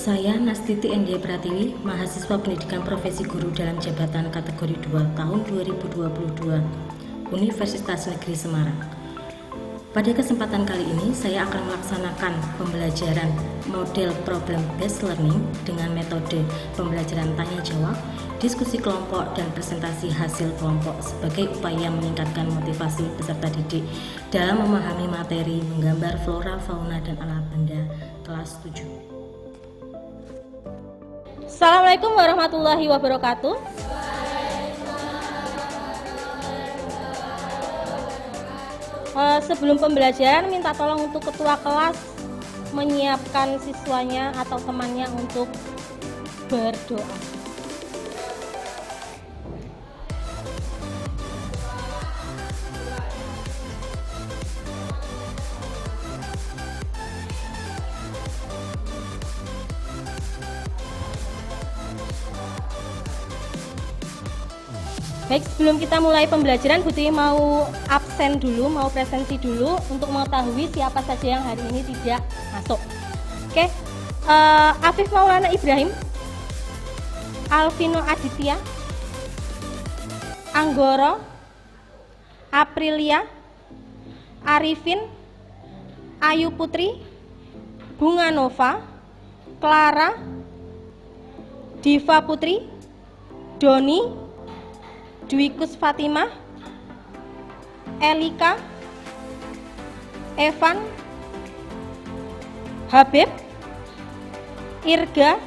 Saya Nastiti Endia Pratiwi, mahasiswa pendidikan profesi guru dalam jabatan kategori 2 tahun 2022, Universitas Negeri Semarang. Pada kesempatan kali ini, saya akan melaksanakan pembelajaran model problem based learning dengan metode pembelajaran tanya jawab, diskusi kelompok, dan presentasi hasil kelompok sebagai upaya meningkatkan motivasi peserta didik dalam memahami materi menggambar flora, fauna, dan alam benda kelas 7. Assalamualaikum warahmatullahi wabarakatuh. Sebelum pembelajaran, minta tolong untuk ketua kelas menyiapkan siswanya atau temannya untuk berdoa. Baik, sebelum kita mulai pembelajaran, Bu Twi mau absen dulu, mau presensi dulu untuk mengetahui siapa saja yang hari ini tidak masuk. Oke, Afif Maulana Ibrahim, Alvino Aditya, Anggoro, Aprilia, Arifin, Ayu Putri, Bunga Nova, Clara, Diva Putri, Doni, Dwikus Fatimah, Elika, Evan, Habib, Irga,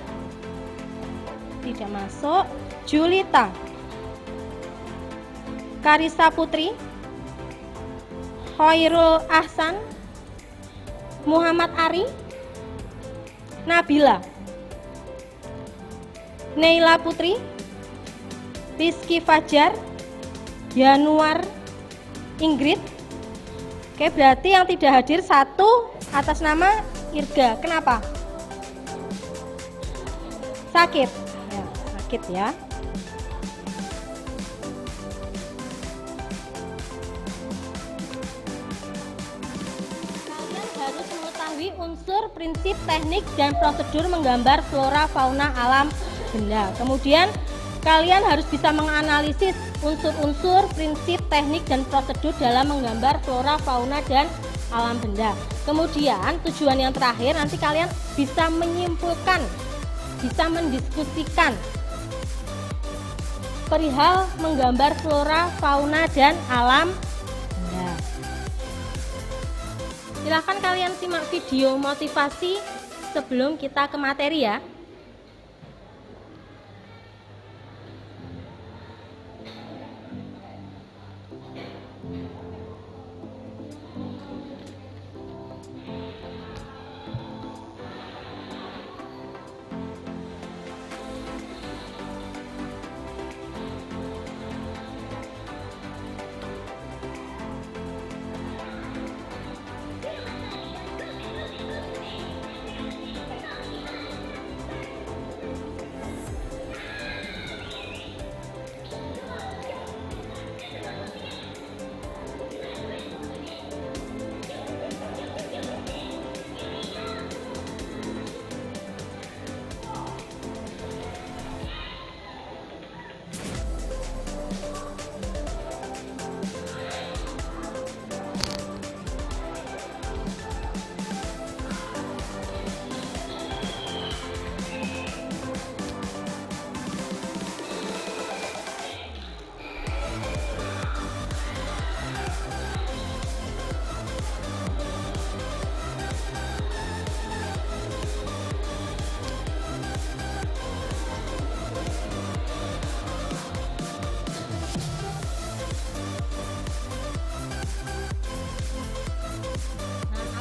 tidak masuk, Julita, Karisa Putri, Khairul Ahsan, Muhammad Ari, Nabila, Neila Putri, Rizky Fajar, Yanuar, Ingrid. Oke, berarti yang tidak hadir satu atas nama Irga. Kenapa? Sakit. Ya, sakit ya. Kalian harus mengetahui unsur, prinsip, teknik, dan prosedur menggambar flora, fauna, alam benda. Kemudian kalian harus bisa menganalisis unsur-unsur, prinsip, teknik, dan prosedur dalam menggambar flora, fauna, dan alam benda. Kemudian tujuan yang terakhir, nanti kalian bisa menyimpulkan, bisa mendiskusikan perihal menggambar flora, fauna, dan alam benda. Silahkan kalian simak video motivasi sebelum kita ke materi ya.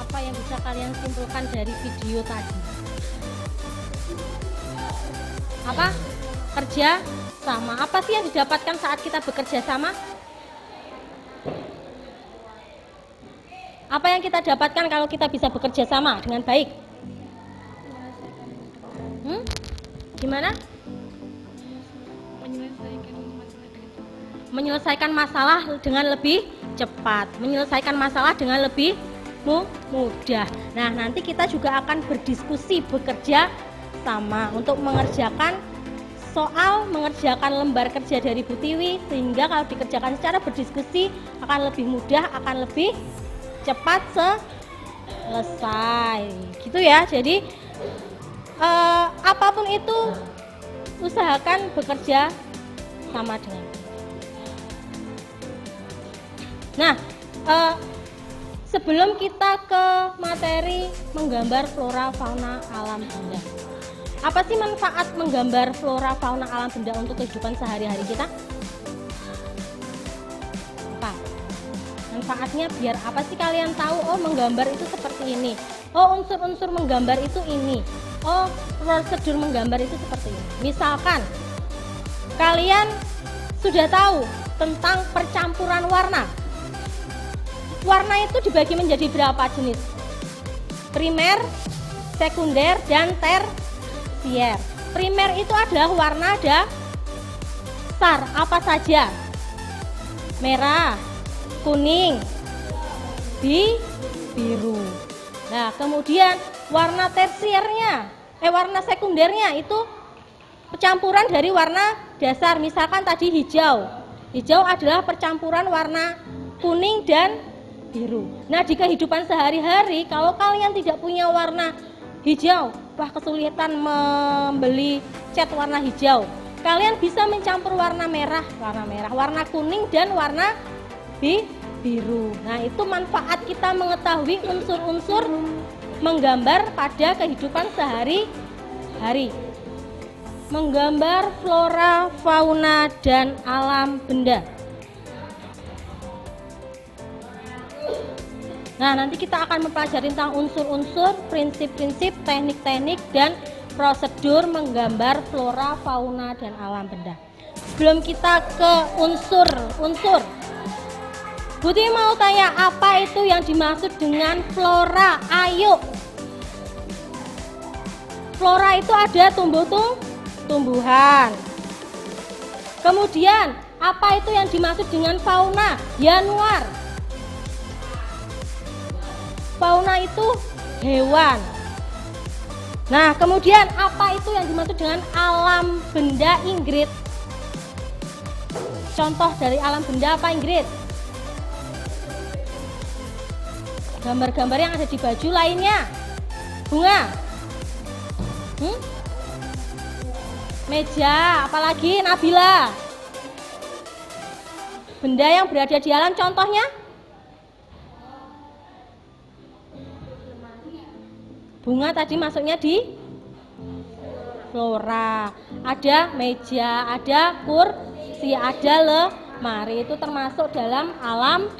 Apa yang bisa kalian simpulkan dari video tadi? Apa? Kerja sama. Apa sih yang didapatkan saat kita bekerja sama? Apa yang kita dapatkan kalau kita bisa bekerja sama dengan baik? Gimana? Menyelesaikan masalah dengan lebih cepat, menyelesaikan masalah dengan lebih mudah. Nah, nanti kita juga akan berdiskusi, bekerja sama untuk mengerjakan lembar kerja dari Bu Tiwi, sehingga kalau dikerjakan secara berdiskusi akan lebih mudah, akan lebih cepat selesai gitu ya. Jadi apapun itu usahakan bekerja sama dengan. Nah, sebelum kita ke materi menggambar flora fauna alam benda, apa sih manfaat menggambar flora fauna alam benda untuk kehidupan sehari-hari kita? Apa manfaatnya? Biar apa sih kalian tahu, oh menggambar itu seperti ini, oh unsur-unsur menggambar itu ini, oh prosedur menggambar itu seperti ini. Misalkan kalian sudah tahu tentang percampuran warna. Warna itu dibagi menjadi berapa jenis? Primer, sekunder, dan tersier. Primer itu adalah warna dasar apa saja? Merah, kuning, biru. Nah, kemudian warna tersiernya, warna sekundernya itu percampuran dari warna dasar. Misalkan tadi hijau. Hijau adalah percampuran warna kuning dan biru. Nah, di kehidupan sehari-hari kalau kalian tidak punya warna hijau, wah kesulitan membeli cat warna hijau. Kalian bisa mencampur warna merah, warna kuning dan warna biru. Nah, itu manfaat kita mengetahui unsur-unsur menggambar pada kehidupan sehari-hari. Menggambar flora, fauna, dan alam benda. Nah, nanti kita akan mempelajari tentang unsur-unsur, prinsip-prinsip, teknik-teknik, dan prosedur menggambar flora, fauna, dan alam benda. Sebelum kita ke unsur-unsur, Budi mau tanya, apa itu yang dimaksud dengan flora? Ayo. Flora itu ada tumbuhan. Kemudian, apa itu yang dimaksud dengan fauna? Yanuar. Fauna itu hewan. Nah, kemudian apa itu yang dimaksud dengan alam benda, Ingrid? Contoh dari alam benda apa, Ingrid? Gambar-gambar yang ada di baju lainnya. Bunga? Meja, apalagi Nabila? Benda yang berada di alam, contohnya? Bunga tadi masuknya di flora. Ada meja, ada kursi, ada lemari. Itu termasuk dalam alam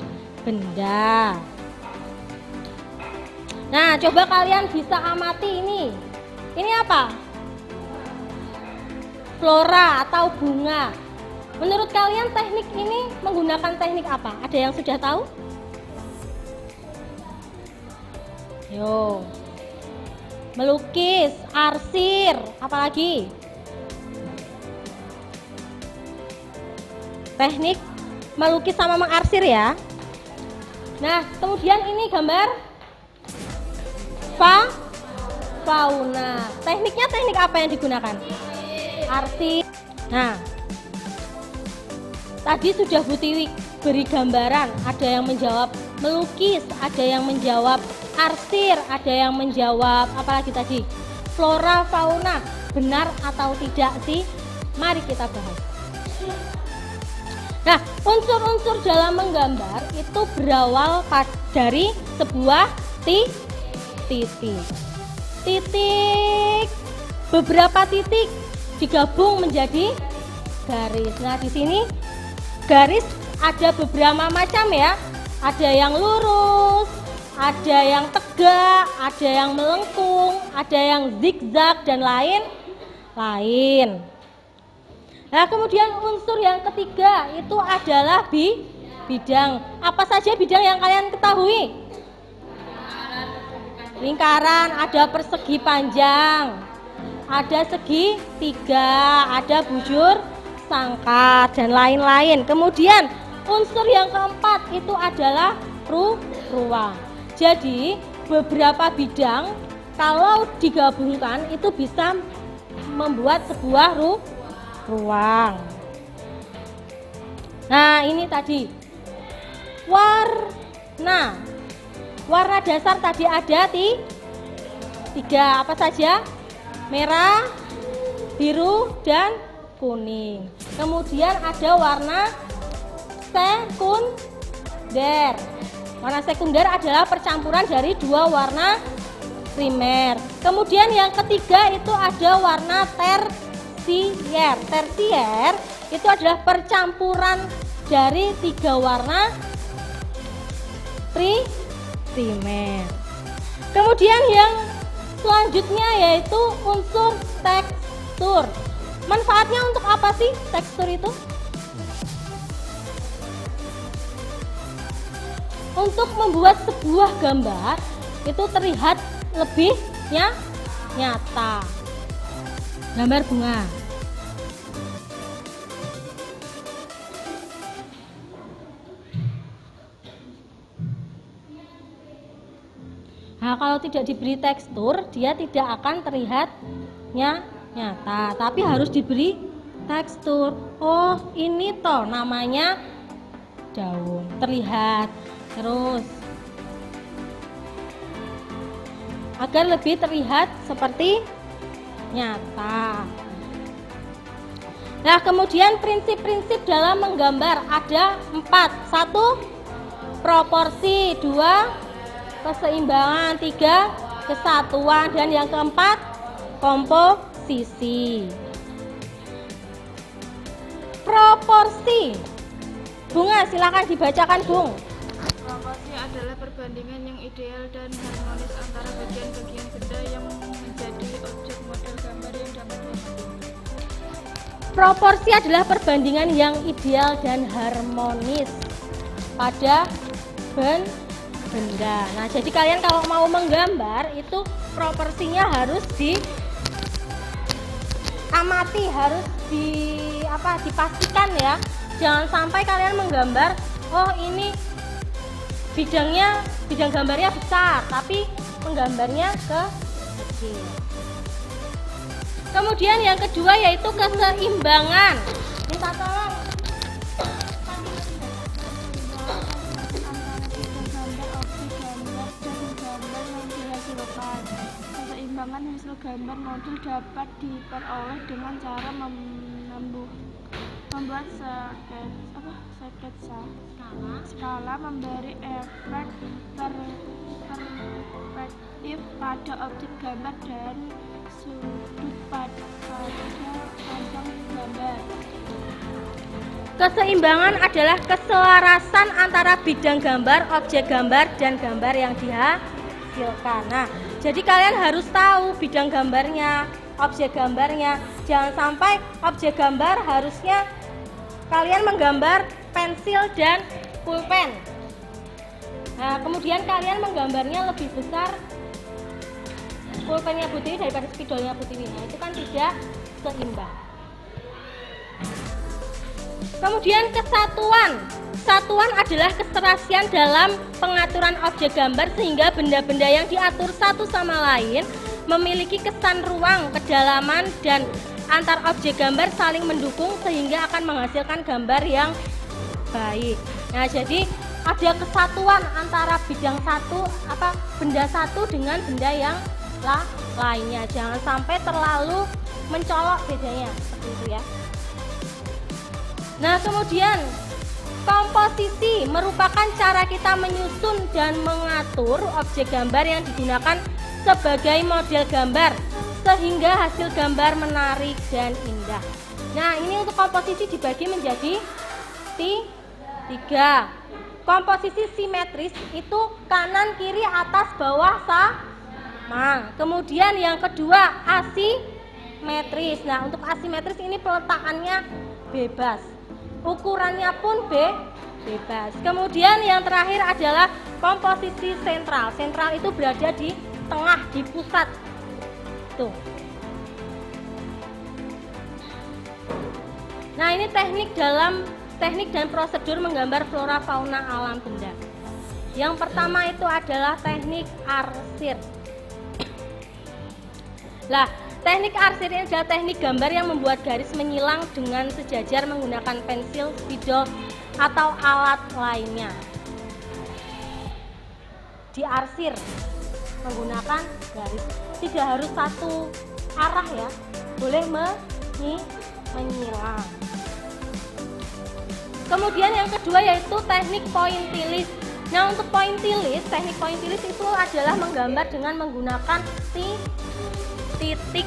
benda. Nah, coba kalian bisa amati ini. Ini apa? Flora atau bunga. Menurut kalian teknik ini menggunakan teknik apa? Ada yang sudah tahu? Yo. Melukis, arsir, apalagi? Teknik melukis sama mengarsir ya. Nah, kemudian ini gambar fauna. Tekniknya teknik apa yang digunakan? Arsir. Nah, tadi sudah Bu Tiwi beri gambaran, ada yang menjawab melukis, ada yang menjawab arsir, ada yang menjawab apalagi tadi? Flora, fauna. Benar atau tidak sih? Mari kita bahas. Nah, unsur-unsur dalam menggambar itu berawal dari sebuah titik. Beberapa titik digabung menjadi garis. Nah, di sini garis ada beberapa macam ya. Ada yang lurus, ada yang tegak, ada yang melengkung, ada yang zigzag dan lain-lain. Nah, kemudian unsur yang ketiga itu adalah bidang. Apa saja bidang yang kalian ketahui? Lingkaran, ada persegi panjang, ada segitiga, ada bujur sangkat dan lain-lain. Kemudian unsur yang keempat itu adalah ruang. Jadi beberapa bidang kalau digabungkan itu bisa membuat sebuah ruang. Nah, ini tadi warna dasar tadi ada tiga, apa saja? Merah, biru, dan kuning. Kemudian ada warna sekunder. Warna sekunder adalah percampuran dari dua warna primer. Kemudian yang ketiga itu ada warna tersier. Tersier itu adalah percampuran dari tiga warna primer. Kemudian yang selanjutnya yaitu unsur tekstur. Manfaatnya untuk apa sih tekstur itu? Untuk membuat sebuah gambar itu terlihat lebih nyata. Gambar bunga. Nah, kalau tidak diberi tekstur, dia tidak akan terlihat nyata, tapi harus diberi tekstur. Oh, ini toh namanya daun, terlihat. Terus agar lebih terlihat seperti nyata. Nah, kemudian prinsip-prinsip dalam menggambar ada 4. 1. Proporsi. 2. Keseimbangan. 3. Kesatuan. Dan yang keempat, komposisi. Proporsi. Bunga, silakan dibacakan, Bung. Proporsi adalah perbandingan yang ideal dan harmonis antara bagian-bagian benda yang menjadi objek model gambar yang dapat diamati. Proporsi adalah perbandingan yang ideal dan harmonis pada benda. Nah, jadi kalian kalau mau menggambar itu proporsinya harus diamati, harus dipastikan ya. Jangan sampai kalian menggambar, oh ini bidang gambarnya besar, tapi menggambarnya kecil. Kemudian yang kedua yaitu keseimbangan. Minta tolong. Keseimbangan hasil gambar model dapat diperoleh dengan cara membuat sketsa, skala, memberi efek perspektif pada objek gambar dan sudut pada panjang gambar. Keseimbangan adalah keselarasan antara bidang gambar, objek gambar, dan gambar yang dihasilkan. Nah, jadi kalian harus tahu bidang gambarnya, objek gambarnya. Jangan sampai objek gambar harusnya kalian menggambar pensil dan pulpen. Nah, kemudian kalian menggambarnya lebih besar pulpennya Bu Tiwi daripada spidolnya Bu Tiwi. Nah, itu kan tidak seimbang. Kemudian kesatuan. Kesatuan adalah keserasian dalam pengaturan objek gambar sehingga benda-benda yang diatur satu sama lain memiliki kesan ruang, kedalaman, dan antar objek gambar saling mendukung sehingga akan menghasilkan gambar yang baik. Nah, jadi ada kesatuan antara benda satu dengan benda yang lainnya. Jangan sampai terlalu mencolok bedanya seperti itu ya. Nah, kemudian komposisi merupakan cara kita menyusun dan mengatur objek gambar yang digunakan sebagai model gambar sehingga hasil gambar menarik dan indah. Nah, ini untuk komposisi dibagi menjadi 3. Komposisi simetris itu kanan, kiri, atas, bawah, sama. Kemudian yang kedua asimetris. Nah, untuk asimetris ini peletakannya bebas. Ukurannya pun bebas. Kemudian yang terakhir adalah komposisi sentral. Sentral itu berada di tengah, di pusat. Tuh. Nah, ini teknik dan prosedur menggambar flora fauna alam benda. Yang pertama itu adalah teknik arsir. Lah, teknik arsir ini adalah teknik gambar yang membuat garis menyilang dengan sejajar menggunakan pensil, spidol, atau alat lainnya. Diarsir menggunakan garis, tidak harus satu arah ya, boleh menyilang. Kemudian yang kedua yaitu teknik pointillis. Nah, untuk pointillis, teknik pointillis itu adalah menggambar dengan menggunakan titik.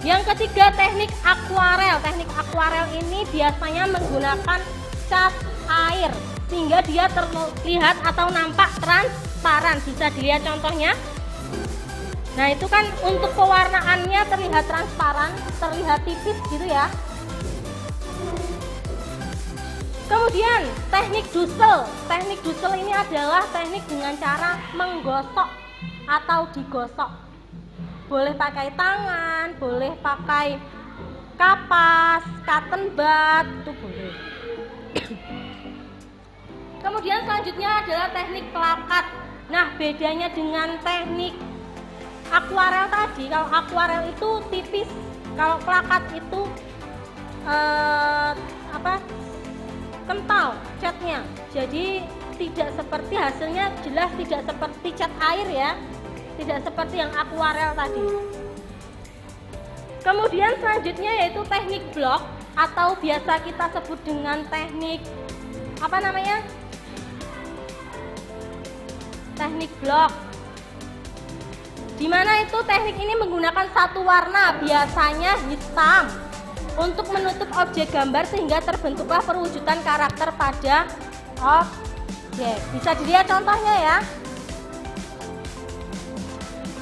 Yang ketiga, teknik akuarel. Teknik akuarel ini biasanya menggunakan cat air sehingga dia terlihat atau nampak transparan. Bisa dilihat contohnya. Nah, itu kan untuk pewarnaannya terlihat transparan, terlihat tipis gitu ya. Kemudian teknik dusel. Teknik dusel ini adalah teknik dengan cara menggosok atau digosok. Boleh pakai tangan, boleh pakai kapas, cotton bud, itu boleh. Kemudian selanjutnya adalah teknik plakat. Nah, bedanya dengan teknik akuarel tadi, kalau akuarel itu tipis, kalau plakat itu kental catnya, jadi tidak seperti hasilnya, jelas tidak seperti cat air ya, tidak seperti yang akuarel tadi. Kemudian selanjutnya yaitu teknik blok atau biasa kita sebut dengan teknik teknik blok. Dimana itu teknik ini menggunakan satu warna, biasanya hitam, untuk menutup objek gambar sehingga terbentuklah perwujudan karakter pada objek. Bisa dilihat contohnya ya.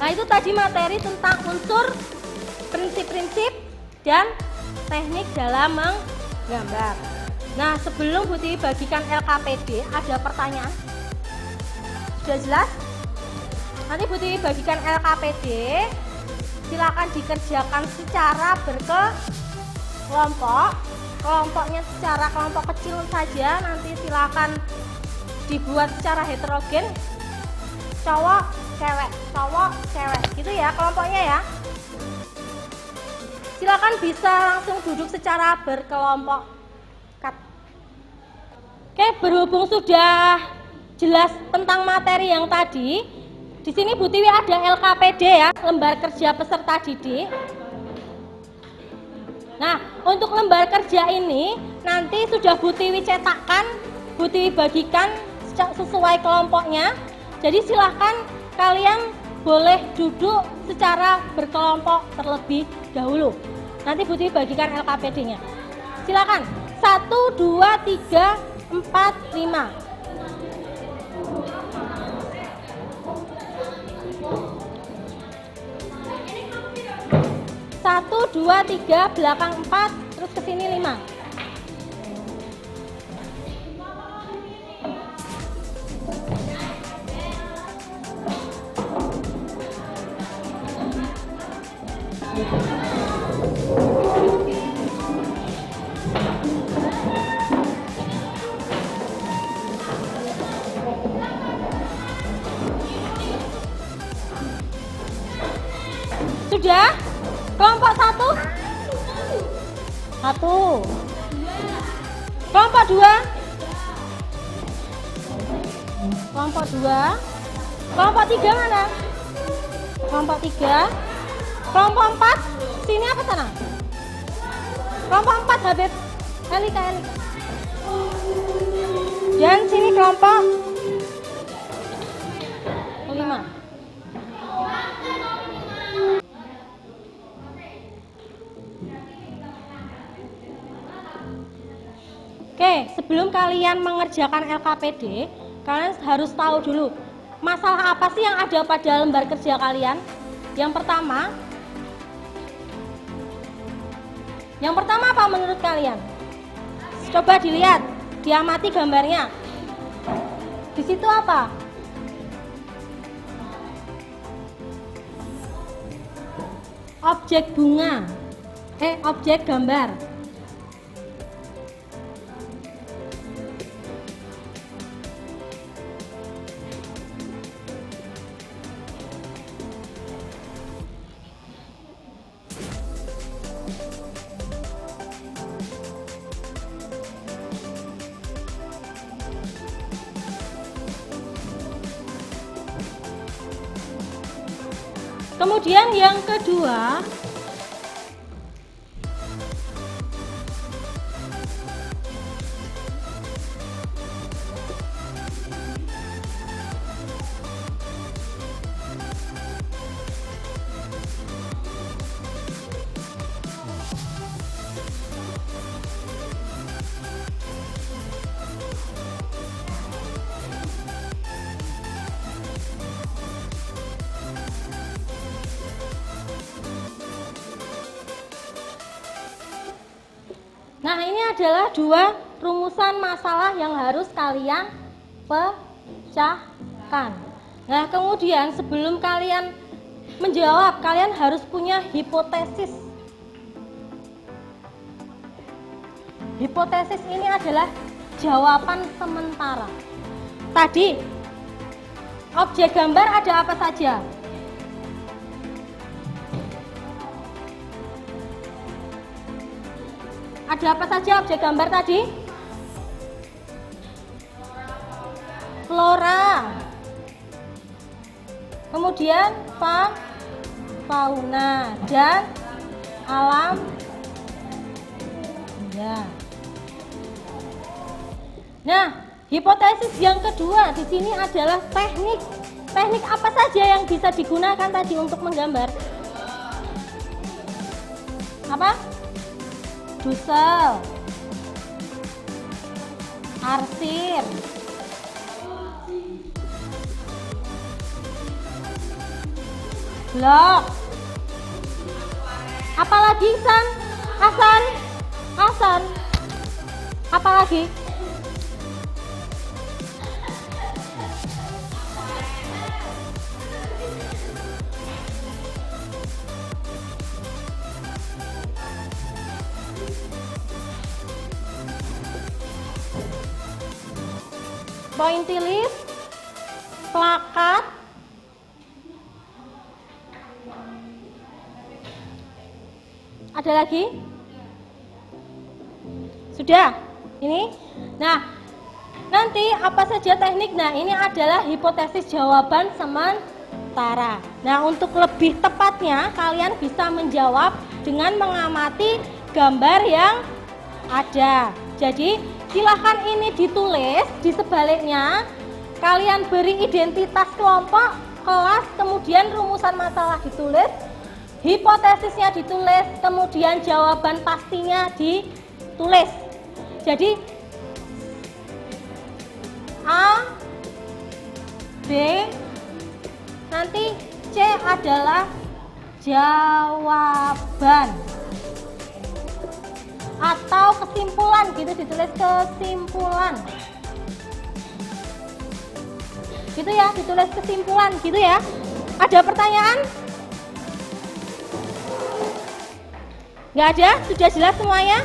Nah, itu tadi materi tentang unsur, prinsip-prinsip, dan teknik dalam menggambar. Nah, sebelum Bu Tiwi bagikan LKPD, ada pertanyaan? Sudah jelas? Nanti Bu Tiwi bagikan LKPD, silakan dikerjakan secara berkelompok. Kelompoknya secara kelompok kecil saja, nanti silakan dibuat secara heterogen, cowok, cewek, gitu ya kelompoknya ya. Silakan bisa langsung duduk secara berkelompok. Oke, berhubung sudah jelas tentang materi yang tadi, di sini Bu Tiwi ada LKPD ya, lembar kerja peserta didik. Nah, untuk lembar kerja ini nanti sudah Bu Tiwi cetakkan, Bu Tiwi bagikan sesuai kelompoknya. Jadi silahkan kalian boleh duduk secara berkelompok terlebih dahulu. Nanti Bu Tiwi bagikan LKPD-nya. Silakan. 1, 2, 3, 4, 5. Satu, dua, tiga, belakang 4, terus ke sini 5. Sudah? Kelompok 1? 1. Kelompok 2? Kelompok 2. Kelompok 3 mana? Kelompok 3. Kelompok 4? Sini apa sana? Kelompok 4 Habib. Elika. Dan sini kelompok 5. Oke, sebelum kalian mengerjakan LKPD, kalian harus tahu dulu masalah apa sih yang ada pada lembar kerja kalian. Yang pertama apa menurut kalian? Coba dilihat, diamati gambarnya. Di situ apa? Objek bunga. Objek gambar. Kemudian yang kedua, nah ini adalah dua rumusan masalah yang harus kalian pecahkan. Nah kemudian sebelum kalian menjawab, kalian harus punya hipotesis. Hipotesis ini adalah jawaban sementara. Tadi objek gambar ada apa saja? Ada apa saja objek gambar tadi? Flora. Kemudian fauna dan alam benda. Nah, hipotesis yang kedua di sini adalah teknik. Teknik apa saja yang bisa digunakan tadi untuk menggambar? Apa? Dusel, arsir, blok. Apalagi Hasan. Apalagi? Pointillis, plakat, ada lagi? Sudah? Ini? Nah, nanti apa saja teknik? Nah, ini adalah hipotesis jawaban sementara. Nah, untuk lebih tepatnya kalian bisa menjawab dengan mengamati gambar yang ada. Jadi, silahkan ini ditulis di sebaliknya. Kalian beri identitas kelompok, kelas, kemudian rumusan masalah ditulis, hipotesisnya ditulis, kemudian jawaban pastinya ditulis. Jadi A, B, nanti C adalah jawaban atau kesimpulan, gitu ditulis kesimpulan. Gitu ya, ditulis kesimpulan gitu ya. Ada pertanyaan? Nggak ada? Sudah jelas semuanya?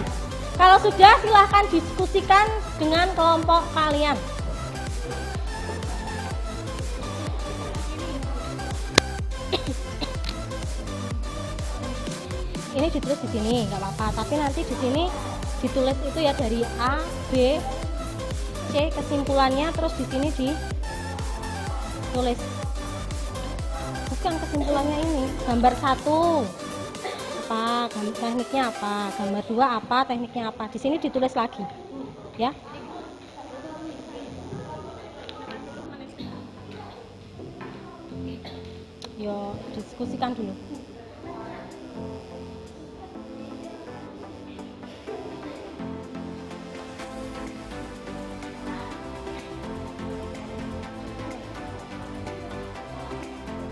Kalau sudah, silahkan diskusikan dengan kelompok kalian. Ini ditulis di sini, nggak apa-apa. Tapi nanti di sini ditulis itu ya dari A, B, C kesimpulannya, terus di sini ditulis. Bukan kesimpulannya ini, gambar 1 apa, tekniknya apa, gambar 2 apa, tekniknya apa. Di sini ditulis lagi, ya. Yo, diskusikan dulu.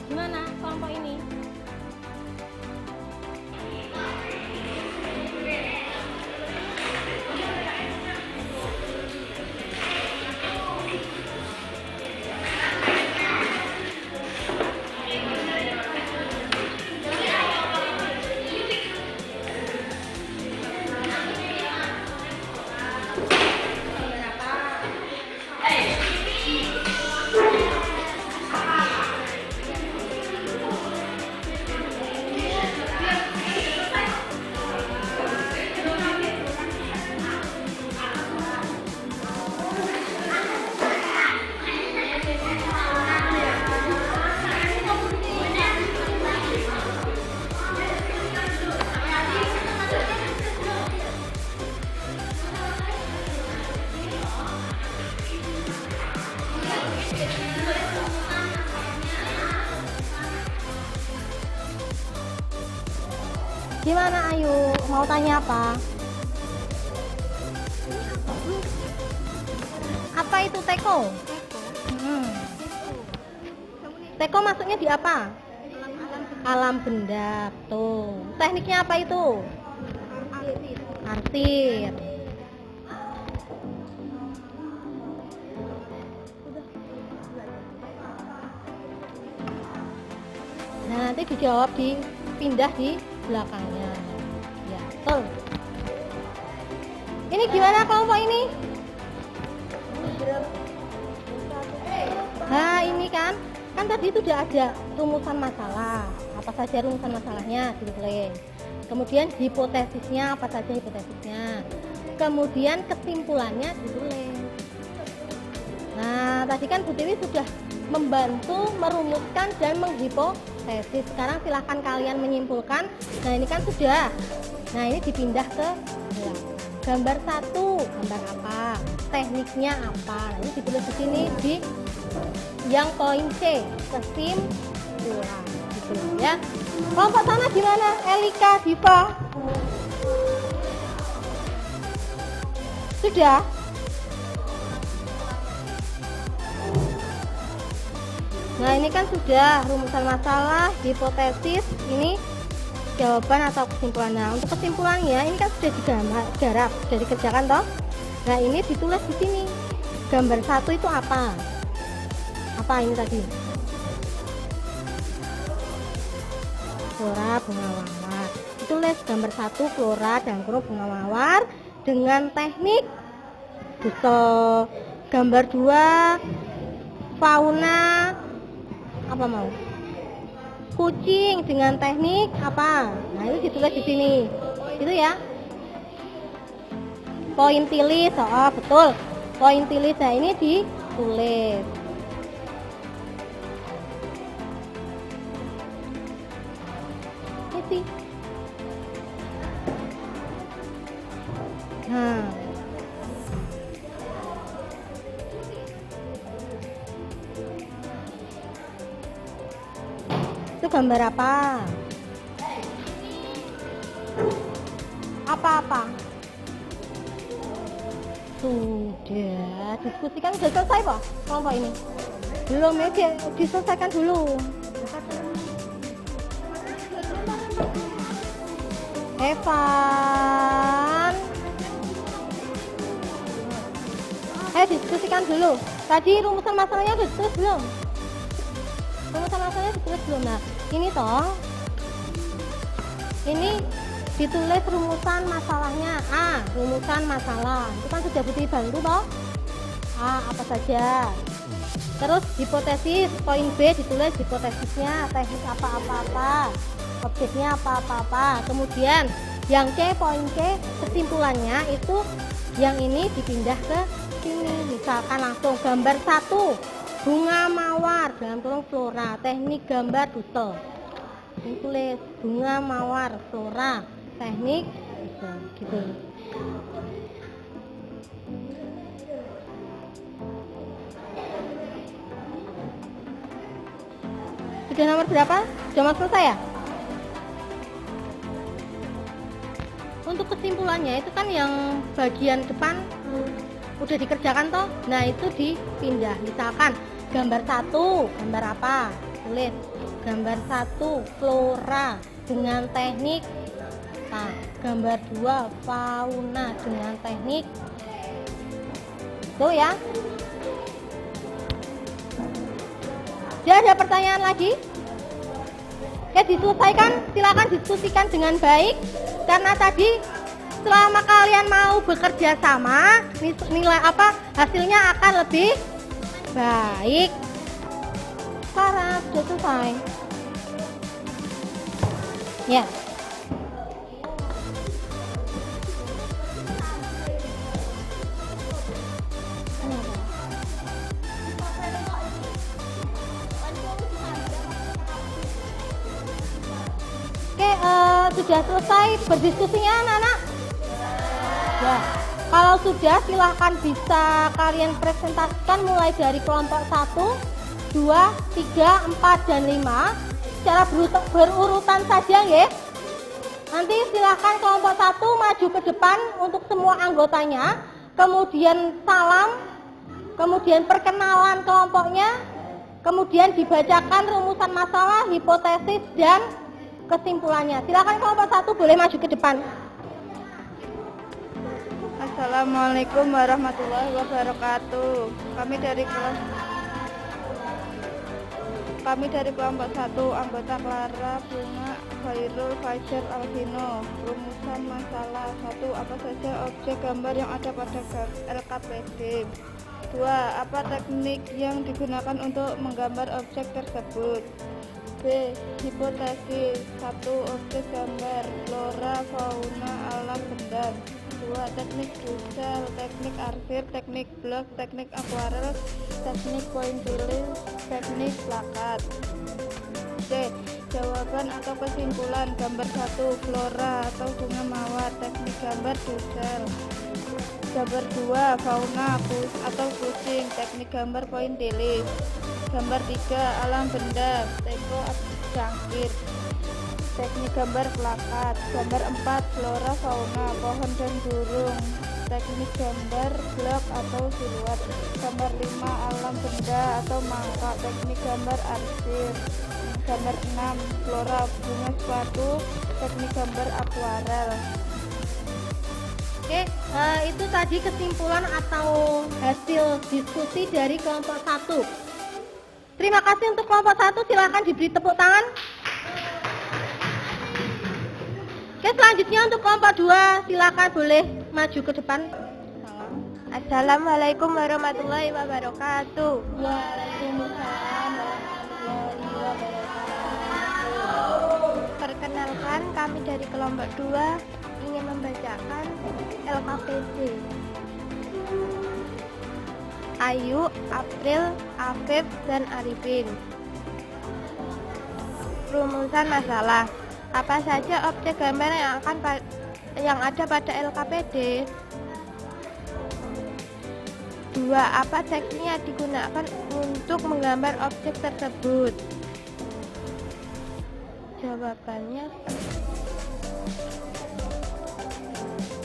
Gimana kelompok ini? Gimana Ayu? Mau tanya apa? Apa itu teko? Teko masuknya di apa? Alam benda. Tuh. Tekniknya apa itu? Arsir. Nah, nanti dijawab dipindah di belakangnya. Ya, betul. Ini gimana kelompok ini? Nah, ini kan tadi sudah ada rumusan masalah. Apa saja rumusan masalahnya ditulis. Kemudian hipotesisnya, apa saja hipotesisnya. Kemudian kesimpulannya ditulis. Nah, tadi kan Bu Tiwi sudah membantu merumuskan dan menghipotesis. Sekarang silahkan kalian menyimpulkan. Nah, ini kan sudah. Nah, ini dipindah ke belakang. Gambar 1, gambar apa? Tekniknya apa? Nah, ini ditulis di sini di yang poin C, kesimpulan gitu ya. Kelompok sana gimana? Elika, Diva? Sudah? Nah, ini kan sudah rumusan masalah, hipotesis, ini jawaban atau kesimpulan. Nah, untuk kesimpulannya ini kan sudah digarap, sudah dikerjakan toh. Nah, ini ditulis di sini. Gambar 1 itu apa? Apa ini tadi? Flora bunga mawar. Ditulis gambar 1 flora dan bunga mawar dengan teknik buto. Gambar 2 fauna apa mau? Kucing dengan teknik apa? Nah, itu ditulis di sini. Itu ya. Pointilis, oh betul. Pointilis, nah ini ditulis. Ini. Nah. Itu gambar apa? Apa-apa? Sudah diskusikan, sudah selesai Pak kelompok ini? Belum ya, diselesaikan dulu. Evan, diskusikan dulu. Tadi rumusan masalahnya sudah ditulis belum? Rumusan masalahnya ditulis belum? Nah, ini toh, ini ditulis rumusan masalahnya. A, rumusan masalah. Itu kan sudah butuh bantu toh? A, apa saja. Terus hipotesis, poin B ditulis hipotesisnya, teknik apa-apa-apa, objeknya apa-apa-apa. Kemudian yang C, poin C, kesimpulannya itu yang ini dipindah ke sini. Misalkan langsung gambar 1, bunga mawar dalam kurung flora, teknik gambar duto. Ditulis bunga mawar flora, teknik gitu. Sudah nomor berapa? Sudah mau selesai ya? Untuk kesimpulannya itu kan yang bagian depan udah dikerjakan toh. Nah, itu dipindah. Misalkan gambar 1, gambar apa? Tulis gambar 1 flora dengan teknik. Nah, gambar 2 fauna dengan teknik. Tuh ya. Tidak ada pertanyaan lagi? Oke, diselesaikan. Silakan diskusikan dengan baik. Karena tadi selama kalian mau bekerja sama, nilai apa? Hasilnya akan lebih baik. Sekarang sudah selesai. Ya. Oke, sudah selesai berdiskusinya anak-anak? Ya. Kalau sudah, silahkan bisa kalian presentasikan mulai dari kelompok 1, 2, 3, 4, dan 5 secara berurutan saja ya. Nanti silahkan kelompok 1 maju ke depan untuk semua anggotanya, kemudian salam, kemudian perkenalan kelompoknya, kemudian dibacakan rumusan masalah, hipotesis, dan kesimpulannya. Silahkan kelompok 1 boleh maju ke depan. Assalamualaikum warahmatullahi wabarakatuh. Kami dari kelompok 1, anggota Clara, Bunga, Khairul, Fajar, Alvino. Rumusan masalah 1. Apa saja objek gambar yang ada pada LKPD? 2. Apa teknik yang digunakan untuk menggambar objek tersebut? B. Hipotesis 1. Objek gambar flora, fauna, alam, benda. 2. Teknik Dussel, teknik arsir, teknik blok, teknik akuarel, teknik pointilling, teknik plakat. C. Jawaban atau kesimpulan. Gambar 1. Flora atau bunga mawar, teknik gambar Dussel. Gambar 2. Fauna atau kucing, teknik gambar pointilling. Gambar 3. Alam benda, teko cangkir, teknik gambar plakat. Gambar 4. Flora fauna, pohon dan burung, teknik gambar blok atau siluet. Gambar 5. Alam benda atau mangkok, teknik gambar arsir. Gambar 6. Flora bunga sepatu, teknik gambar akuarel. Oke, itu tadi kesimpulan atau hasil diskusi dari kelompok 1. Terima kasih untuk kelompok 1, silahkan diberi tepuk tangan. Oke, selanjutnya untuk kelompok 2, silakan boleh maju ke depan. Assalamualaikum warahmatullahi wabarakatuh. Waalaikumsalam warahmatullahi wabarakatuh. Perkenalkan, kami dari kelompok 2 ingin membacakan LKPD. Ayu, April, Afif, dan Arifin. Rumusan masalah. Apa saja objek gambar yang ada pada LKPD? 2. Apa teknik yang digunakan untuk menggambar objek tersebut? Jawabannya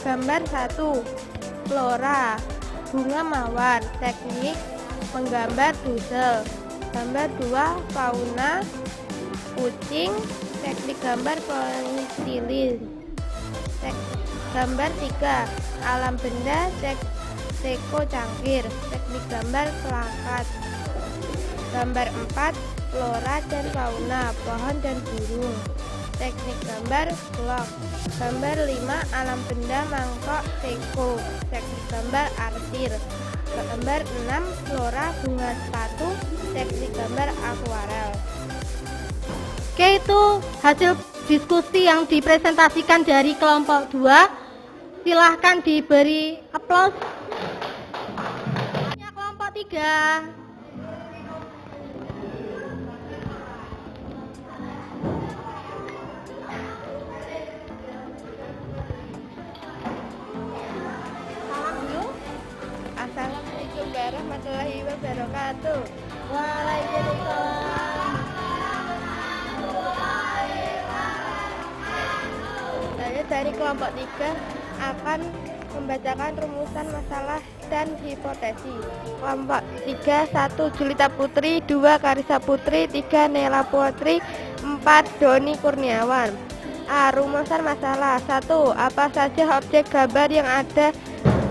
gambar 1. Flora, bunga mawar, teknik menggambar Dussel. Gambar 2. Fauna, kucing, teknik gambar pointilling. Gambar 3. Alam benda, teko cangkir, teknik gambar plakat. Gambar 4. Flora dan fauna, pohon dan burung, teknik gambar blok. Gambar 5. Alam benda, mangkok, teko, teknik gambar arsir. Gambar 6. Flora bunga sepatu, teknik gambar akuarel. Oke, itu hasil diskusi yang dipresentasikan dari kelompok 2. Silahkan diberi aplaus. Kelompok 3. Assalamualaikum warahmatullahi wabarakatuh. Waalaikumsalam. Saya dari kelompok 3 akan membacakan rumusan masalah dan hipotesis. Kelompok 3. 1. Julita Putri, 2. Karisa Putri, 3. Nela Putri, 4. Doni Kurniawan. A. Rumusan masalah. 1. Apa saja objek gambar yang ada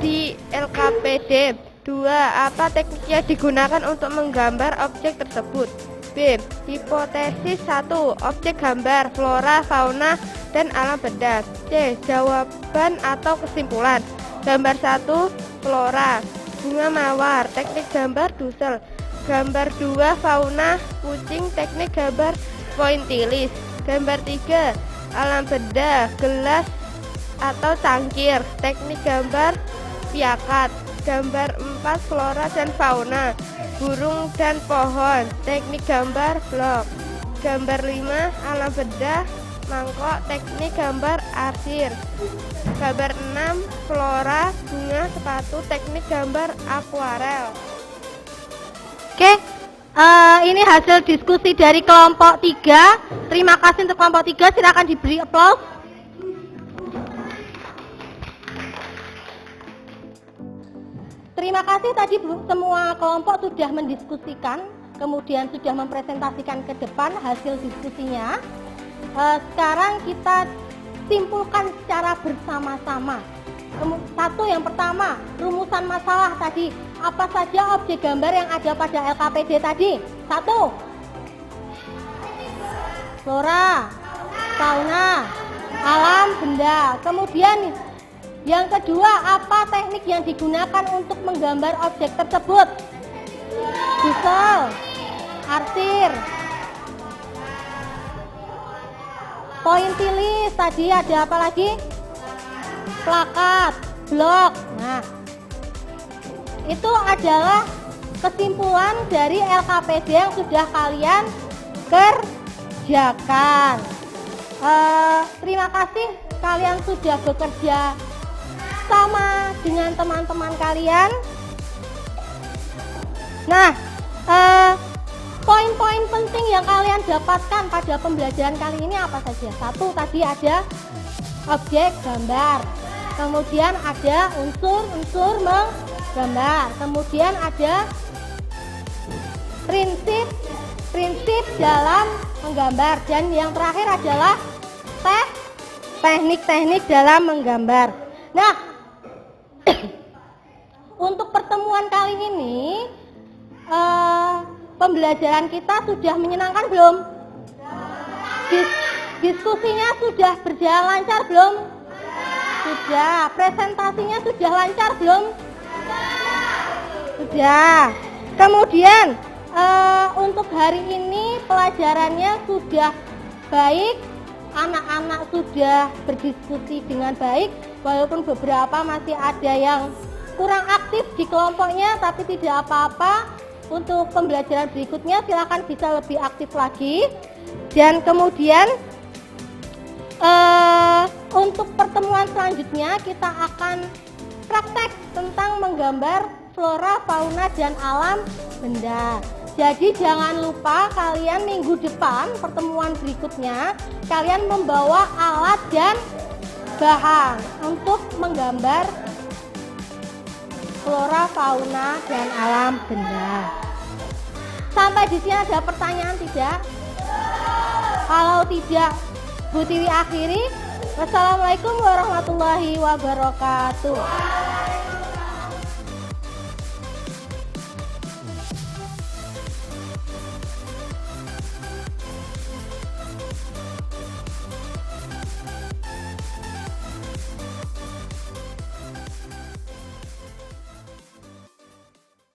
di LKPD? 2. Apa teknik yang digunakan untuk menggambar objek tersebut? B. Hipotesis 1. Objek gambar flora, fauna, dan alam benda. C. Jawaban atau kesimpulan. Gambar 1. Flora, bunga mawar, teknik gambar Dussel. Gambar 2. Fauna, kucing, teknik gambar pointillis. Gambar 3. Alam benda, gelas atau cangkir, teknik gambar piakat. Gambar 4. Flora dan fauna, burung dan pohon, teknik gambar blok. Gambar 5. Alam benda, mangkok, teknik gambar arsir. Gambar 6, flora, bunga, sepatu, teknik gambar akuarel. Oke, ini hasil diskusi dari kelompok 3. Terima kasih untuk kelompok 3, silakan diberi aplaus. Terima kasih tadi semua kelompok sudah mendiskusikan, kemudian sudah mempresentasikan ke depan hasil diskusinya. Sekarang kita simpulkan secara bersama-sama. Satu, yang pertama, rumusan masalah tadi. Apa saja objek gambar yang ada pada LKPD tadi? 1. Flora, fauna, alam, benda. Kemudian yang kedua, apa teknik yang digunakan untuk menggambar objek tersebut? Chisel, arsir, pointillis, tadi ada apa lagi? Plakat, blok. Nah, itu adalah kesimpulan dari LKPD yang sudah kalian kerjakan. Terima kasih kalian sudah bekerja sama dengan teman-teman kalian. Nah, poin-poin penting yang kalian dapatkan pada pembelajaran kali ini apa saja? 1, tadi ada objek gambar. Kemudian ada unsur-unsur menggambar. Kemudian ada prinsip dalam menggambar. Dan yang terakhir adalah teknik-teknik dalam menggambar. Nah, untuk pertemuan kali ini pembelajaran kita sudah menyenangkan belum? Diskusinya sudah berjalan lancar belum? Sudah. Presentasinya sudah lancar belum? Sudah. Kemudian untuk hari ini pelajarannya sudah baik, anak-anak sudah berdiskusi dengan baik, walaupun beberapa masih ada yang kurang aktif di kelompoknya, tapi tidak apa-apa. Untuk pembelajaran berikutnya silakan bisa lebih aktif lagi. Dan kemudian untuk pertemuan selanjutnya kita akan praktek tentang menggambar flora, fauna, dan alam benda. Jadi jangan lupa kalian minggu depan pertemuan berikutnya kalian membawa alat dan bahan untuk menggambar flora, fauna, dan alam benda. Sampai di sini ada pertanyaan tidak? Kalau tidak, Bu Tiwi akhiri. Wassalamualaikum warahmatullahi wabarakatuh.